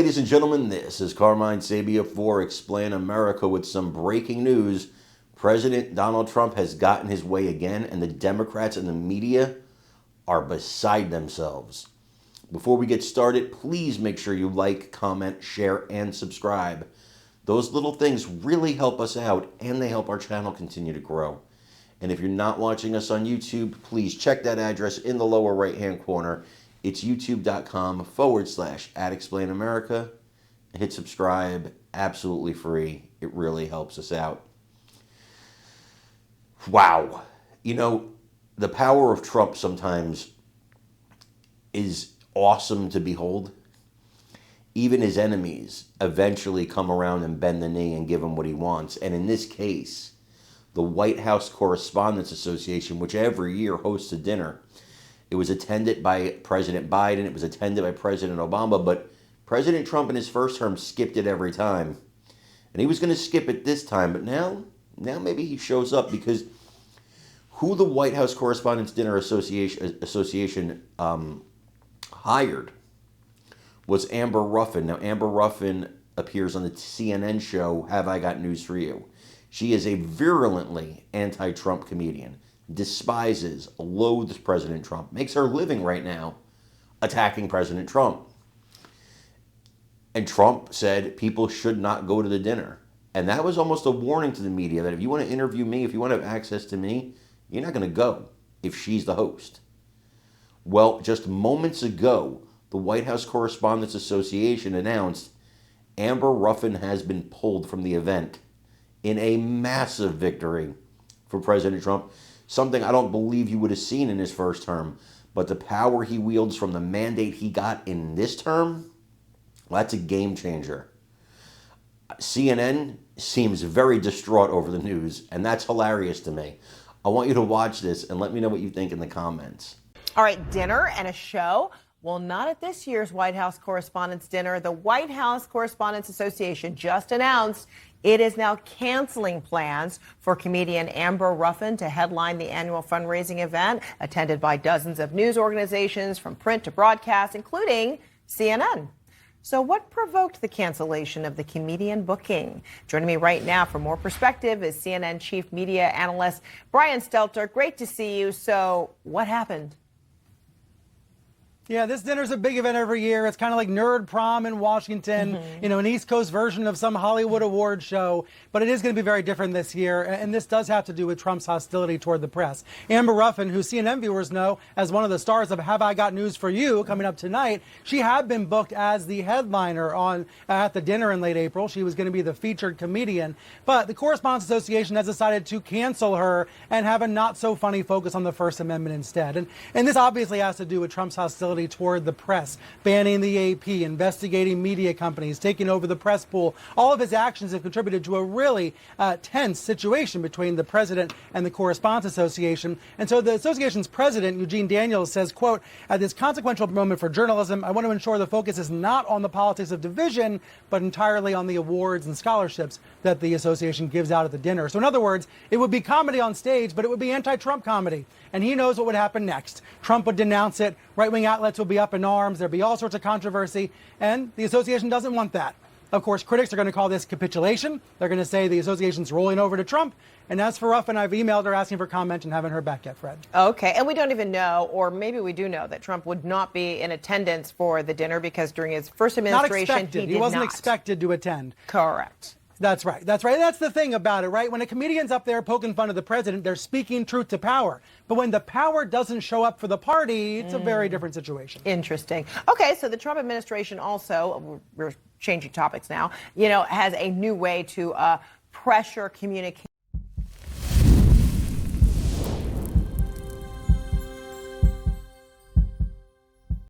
Ladies and gentlemen, this is Carmine Sabia for Explain America with some breaking news. President Donald Trump has gotten his way again, and the Democrats and the media are beside themselves. Before we get started, please make sure you like, comment, share, and subscribe. Those little things really help us out, and they help our channel continue to grow. And if you're not watching us on YouTube, please check that address in the lower right-hand corner. It's youtube.com/@ExplainAmerica. Hit subscribe, absolutely free. It really helps us out. Wow. You know, the power of Trump sometimes is awesome to behold. Even his enemies eventually come around and bend the knee and give him what he wants. And in this case, the White House Correspondents Association, which every year hosts a dinner, it was attended by President Biden, it was attended by President Obama, but President Trump in his first term skipped it every time. And he was going to skip it this time, but now maybe he shows up, because who the White House Correspondents' Dinner Association hired was Amber Ruffin. Now, Amber Ruffin appears on the CNN show, Have I Got News for You? She is a virulently anti-Trump comedian, despises, loathes President Trump, makes her living right now attacking President Trump. And Trump said people should not go to the dinner. And that was almost a warning to the media that if you want to interview me, if you want to have access to me, you're not going to go if she's the host. Well, just moments ago, the White House Correspondents Association announced Amber Ruffin has been pulled from the event in a massive victory for President Trump. Something I don't believe you would have seen in his first term. But the power he wields from the mandate he got in this term, well, that's a game changer. CNN seems very distraught over the news, and that's hilarious to me. I want you to watch this and let me know what you think in the comments. All right, dinner and a show? Well, not at this year's White House Correspondents' Dinner. The White House Correspondents Association just announced it is now canceling plans for comedian Amber Ruffin to headline the annual fundraising event, attended by dozens of news organizations from print to broadcast, including CNN. So what provoked the cancellation of the comedian booking? Joining me right now for more perspective is CNN chief media analyst Brian Stelter. Great to see you. So what happened? Yeah, this dinner's a big event every year. It's kind of like Nerd Prom in Washington, you know, an East Coast version of some Hollywood award show. But it is going to be very different this year. And this does have to do with Trump's hostility toward the press. Amber Ruffin, who CNN viewers know as one of the stars of Have I Got News for You coming up tonight, she had been booked as the headliner at the dinner in late April. She was going to be the featured comedian. But the Correspondents Association has decided to cancel her and have a not-so-funny focus on the First Amendment instead. And this obviously has to do with Trump's hostility toward the press, banning the AP, investigating media companies, taking over the press pool. All of his actions have contributed to a really tense situation between the president and the Correspondents Association. And so the association's president, Eugene Daniels, says, quote, "At this consequential moment for journalism, I want to ensure the focus is not on the politics of division, but entirely on the awards and scholarships that the association gives out at the dinner." So in other words, it would be comedy on stage, but it would be anti-Trump comedy. And he knows what would happen next. Trump would denounce it. Right-wing outlets will be up in arms. There'll be all sorts of controversy. And the association doesn't want that. Of course, critics are going to call this capitulation. They're going to say the association's rolling over to Trump. And as for Ruffin, I've emailed her asking for comment and haven't heard back yet, Fred. Okay. And we don't even know, or maybe we do know, that Trump would not be in attendance for the dinner because during his first administration, he wasn't expected to attend. Correct. That's right. That's right. And that's the thing about it, right? When a comedian's up there poking fun of the president, they're speaking truth to power. But when the power doesn't show up for the party, it's a very different situation. Interesting. Okay, so the Trump administration also, we're changing topics now, you know, has a new way to pressure communication.